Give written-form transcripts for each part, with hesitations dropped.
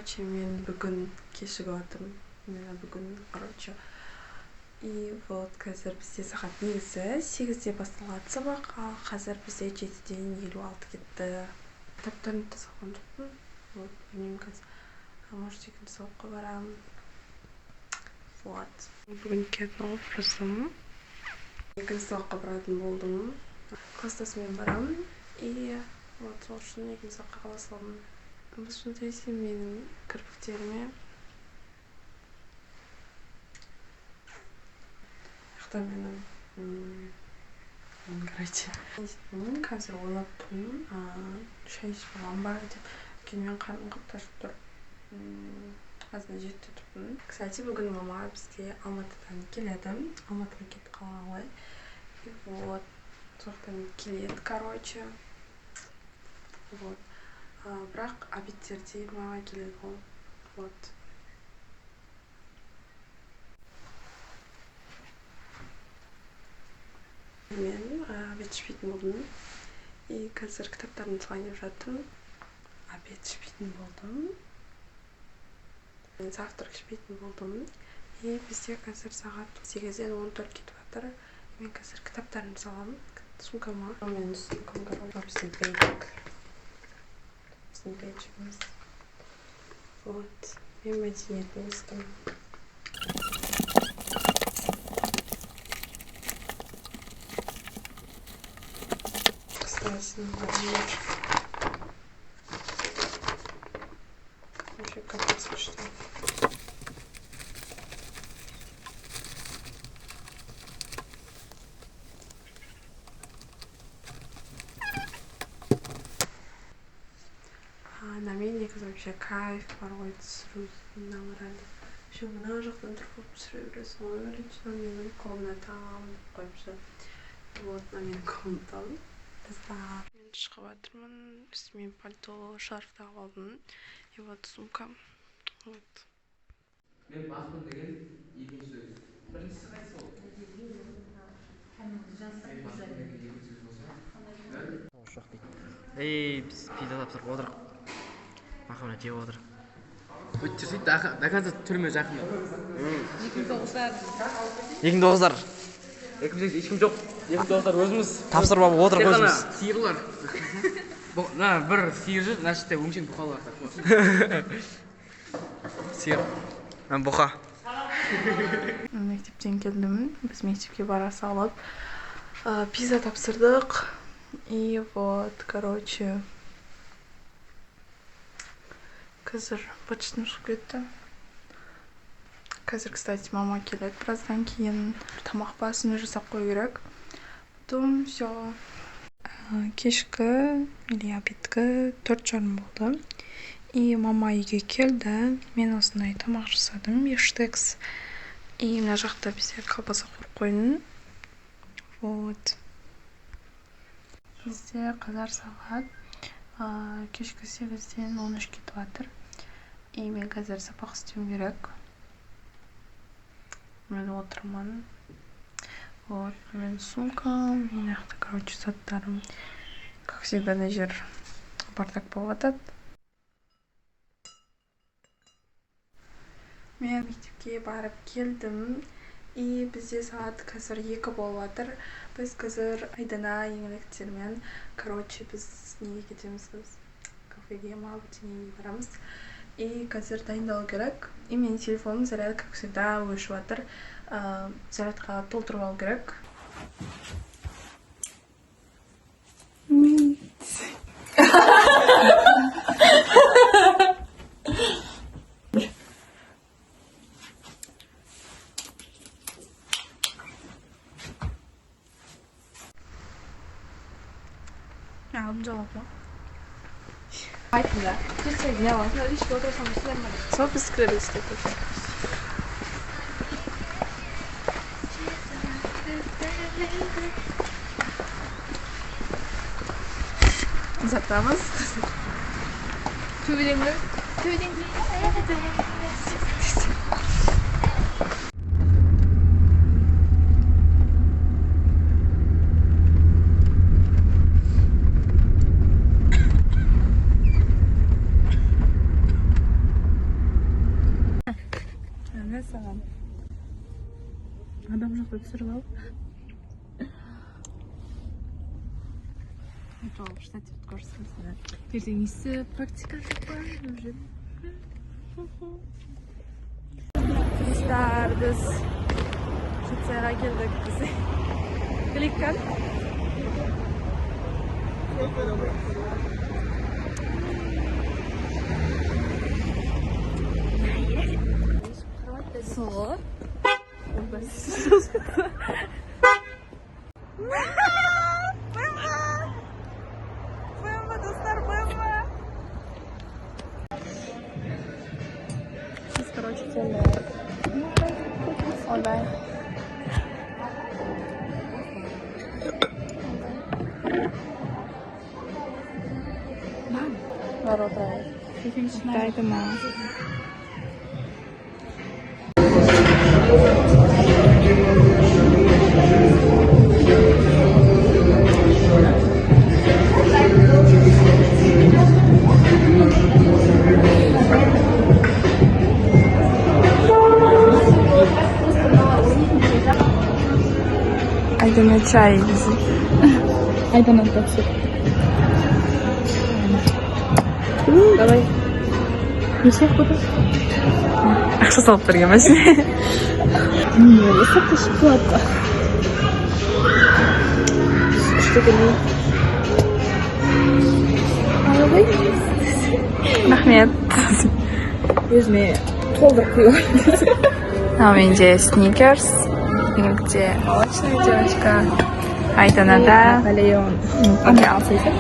короче, мен бүгін кешігіватырмын. Мен бүгін, короче. И вот қазір бізде сағат негізі 8-де басталады сабақ, ал қазір бізде 7-ден 56 кетті. Кітаптарымды тазалаған жоқпын. Вот, білмеймін қазір. Может, екінші сабаққа барамын. Вот. Бүгін кетіп екінші сабаққа баратын болдым. Класстасымен барамын. И вот, сол үшін екінші сабаққа қала салдым. Посмотрите менің кірпіктеріме. Короче, қазір ойлап тұрмын, шай ішіп алам ба деп. Өйткені қарным қапташып тұр. Қазір жетті тұрмын. Кстати, бүгін мама бізге Алматыдан келеді. Алматыға кетіп қалған ғой. И вот, соқтан келеді, короче. Вот. Бірақ обедтерде мама келеді ғой. Вот. Мен обед ішпейтін болдым. И қазір кітаптарымды салайын жатырмын. Обед ішпейтін болдым. Мен завтрак ішпейтін болдым. И бізде қазір сағат 8-ден 14 кетіп жатыр. Мен қазір кітаптарымды саламын. Сумкама. Мен сумкамға біздің бейджик. Біздің бейджигіміз. Вот. Мен мәдениетін естім. Вообще капец что. На мене вообще кайф порой түсіру намырады. Еще мына жақтан тұрып түсіре бересің ғой. Лично менің комнатам қойыпшы. Вот на менің комнатам. Мен шығып жатырмын. Үстіме пальто, шарф тағып алдым. И вот сумка. Вот. Мен баспын деген екінші сөз. Біріншісі қайсы ол? Мен баспын деген екінші сөз болса. Жоқ дейді. Ей, біз пиза тапсырып отырық. Мақамына жеп отыр. Өтті сөйтті, до конца түрме жақын. 29-дар. 28 ешкім жоқ. 29-дар өзіміз тапсырып алып отырық өзіміз. Сиырлар. Бір сиыр жүр, значит, өңшең бұқалар. Сиыр. Бұқа. Мектептен келдім. Біз мектепке бара салып пиза тапсырдық. И вот, короче, қазір почтым шығып кетті. Қазір, кстати, мама келеді біраздан кейін. Тамақ басын жасап қою керек. Потом все. Кешкі или обедкі 4:30 болды. И мама үйге келді. Мен осындай тамақ жасадым, бифштекс. И мына жақта бізде колбаса қойып қойдым. Вот. Бізде қазір сағат кешкі 8-ден 13 кетіп жатыр. И мен қазір сабақ істеуім керек. Мен отырмын. Вот, мен сумкам, мен жақта, короче, заттарым. Как всегда, на жер бардак болып жатады. Мен мектепке барып келдім. И бізде сағат қазір 2 болып жатыр. Біз қазір айдана еңліктермен, короче, біз неге кетеміз? Кафеге ма, неге барамыз. И қазір дайындалу керек. И менің телефоным заряд, как всегда, өшіп жатыр. Зарядқа толтырып алу керек. Aldım cevapla. Айтында. Кесек не var? Hiç отырсам істеймін. Сол біз кіреді істетіп. Затамыз. Төбедеңді. емес саған. Адам жақта түсіріп ал. Жауып штатив көрсетсін. Ертең есі практика жасап уже. Достар, біз Швейцарияға келдік. Біз кликкан. Соғы. БМВ, достар, БМВ. Сейчас, короче, Олай. Ворота. Дайте мама. Айдана чай bizi. Айдана такси. Давай. Неше куда? Ақша салып берген мәсіне. Не, высоко шоколадка. Что это? Алабай. Рахмет. Өзіме толдырып құйған. А менде сникерс. Где молочная девочка. Айданада. Наполеон. Понравился.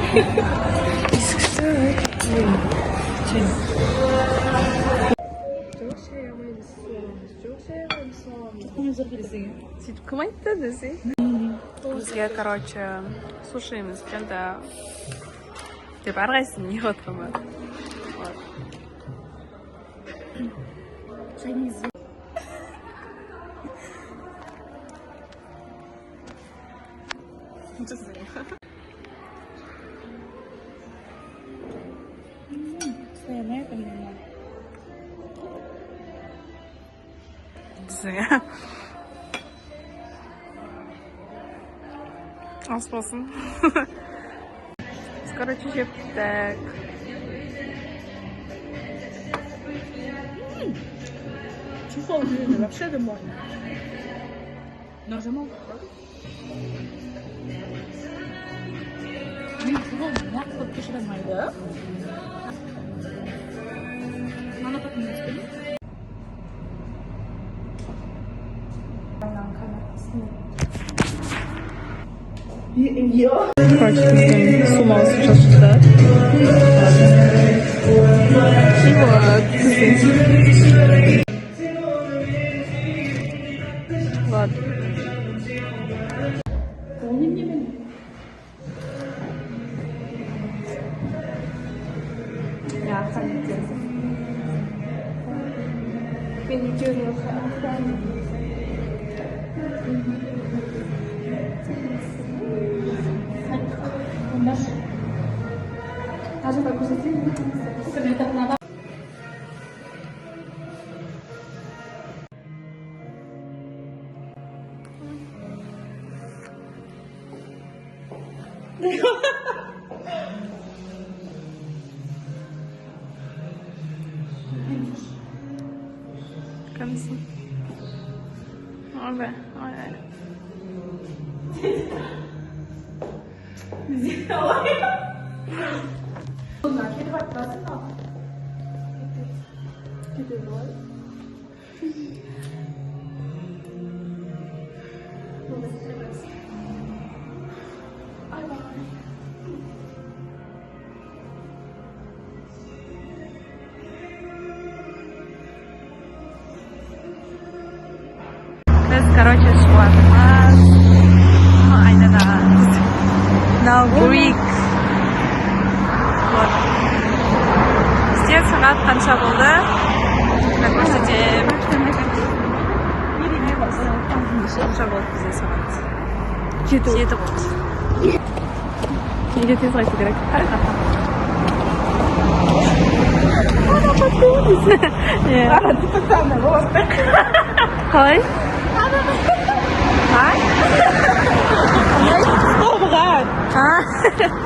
Кім айтты десе? Бізге, короче, сушиіміз келді. Деп әрқайсысын не отырмы? Ас болсын. Короче, жептік. Чухол длинный, вообще да можно. Нажимал. Чухол мягко подпишет, да? Она так не успеет. Короче, с ума сейчас что-то. И вот. Ладно. Я хотела. Даже так уже так надо. Концы. Ой, ой. Короче, шуатымыз айнада Now Greek. Вот. Бізде сағат қанша болды? Көрсетем. Қанша болды бізде сағат? 7 болды. Неге тез қайту керек? қалай?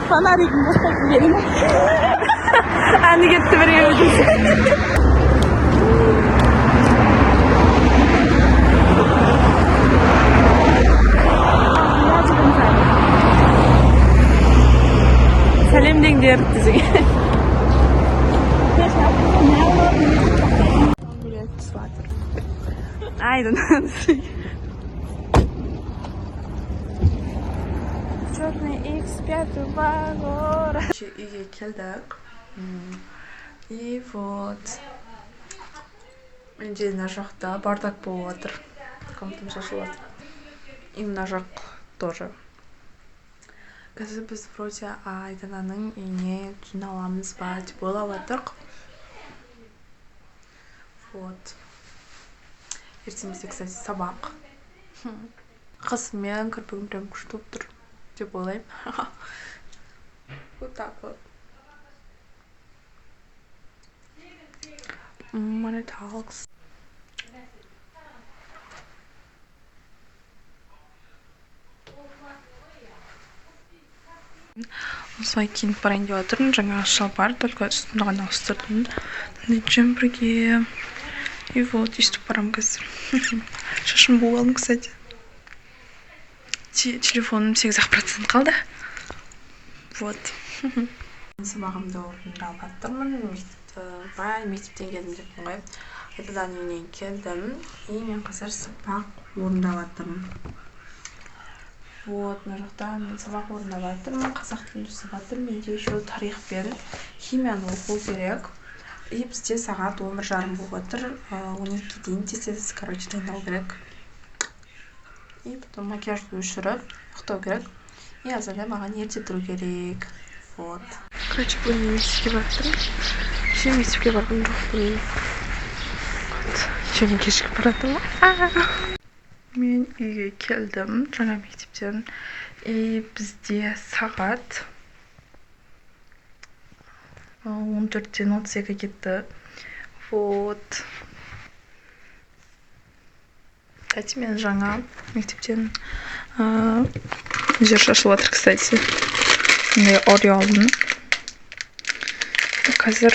Фонаригім босап жіберейін. Әні кетті біреуі. Сәлемдеңдер десең. I don't know. Черный X5 вагора. Үйге келдік. И вот. Менде мына жақта бардак болып отыр. Комнатам шашылып отыр. И мына жақ тоже. Қазір біз вроде Айдананың үйіне жиналамыз ба деп ойлап отырмыз. Вот. Ертең бізде, кстати, сабақ. Қысымен кірпігім прям күшті болып тұр деп ойлаймын. Вот так вот. Money talks. Осылай киініп барайын деп отырмын. Жаңағы шалбар, только үстімді ғана ауыстырдым. Джемперге. И вот, өйстіп барамын қазір. Шашым буалым, кстати. Телефоным 8% қалды. Вот. Сабағымды орындап жатырмын. Мектептен келдім деп ғой. Айдадан үйінен келдім. И мен қазір сабақ орындап жатырмын. Вот, мына жақта мен сабақ орындап жатырмын. Қазақ тілін жасап жатырмын. Менде еще тарих пен химияны оқу керек. И бізде сағат 11:30 болып отыр. 12-ге дейін тез, короче, дайындалу керек. И потом макияжды өшіріп, ұйықтау керек. И азанда маған ерте тұру керек. Вот. Короче, бүгін мен мектепке барып тұрмын. Еще мектепке барғым жоқпын. Және кешігіп баратырмын. Мен үйге келдім, жаңа мектептен. И бізде сағат 14-тен 32-ге кетті. Вот. Кстати, мен жаңа мектептен жер шашылып жатыр, кстати. Ори алдым. Қазір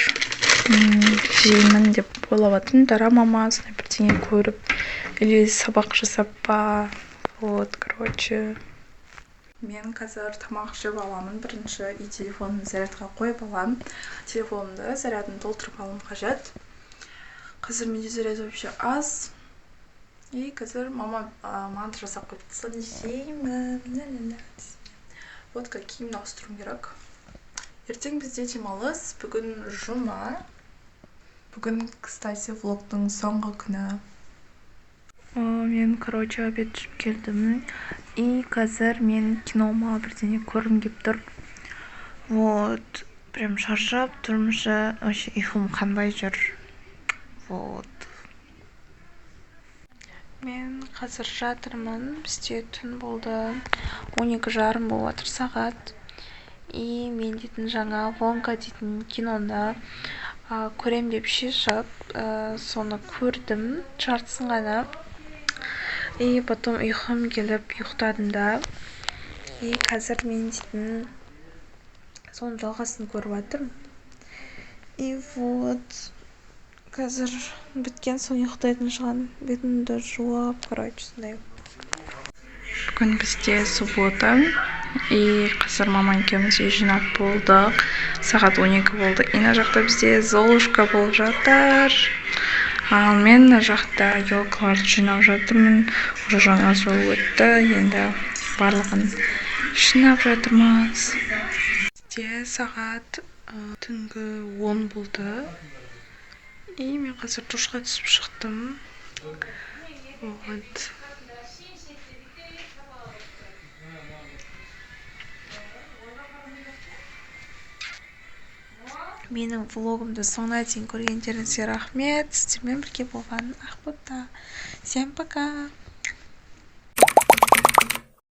жеймін деп ойлап жатырмын. Дорамама сондай бірдеңе көріп, или сабақ жасап па. Вот, короче. Мен қазір тамақ жеп аламын. Бірінші и телефонымды зарядқа қойып аламын. Телефонымды зарядын толтырып алуым қажет. Қазір менде заряд вообще аз. И қазір мама манты жасап қойыпты. Соны жеймін. Вот как киімді ауыстыруым керек. Ертең бізде демалыс. Бүгін жұма. Бүгін, кстати, влогтың соңғы күні. Мен, короче, обед жеп келдім. И қазір мен кинома бірдеңе көргім келіп тұр. Вот. Прям шаршап тұрмышы. Вообще ұйқым қанбай жүр. Вот. Мен қазір жатырмын. Бізде түн болды. 12:30 болып жатыр сағат. И мен дейтін жаңа Вонка дейтін киноны көрем деп шешіп, соны көрдім. Жартысын ғана. И потом ұйқым келіп ұйықтадым да. И қазір мен дейтін соның жалғасын көріп жатырмын. И вот. Қазір біткен соң ұйықтайтын шығармын. Бетімді жуып, короче, сондай. Бүгін бізде суббота. И қазір мама екеуміз үй жинап болдық. Сағат 12 болды. И мына жақта бізде Золушка болып жатыр. Ал мен мына жақта елкаларды жинап жатырмын. Уже жаңа жыл өтті. Енді барлығын жинап жатырмыз. Бізде сағат түнгі 10 болды. И мен қазір душқа түсіп шықтым. Вот. Менің влогымды соңына дейін көргендеріңізге рахмет. Сіздермен бірге болған Ақбота. Всем пока!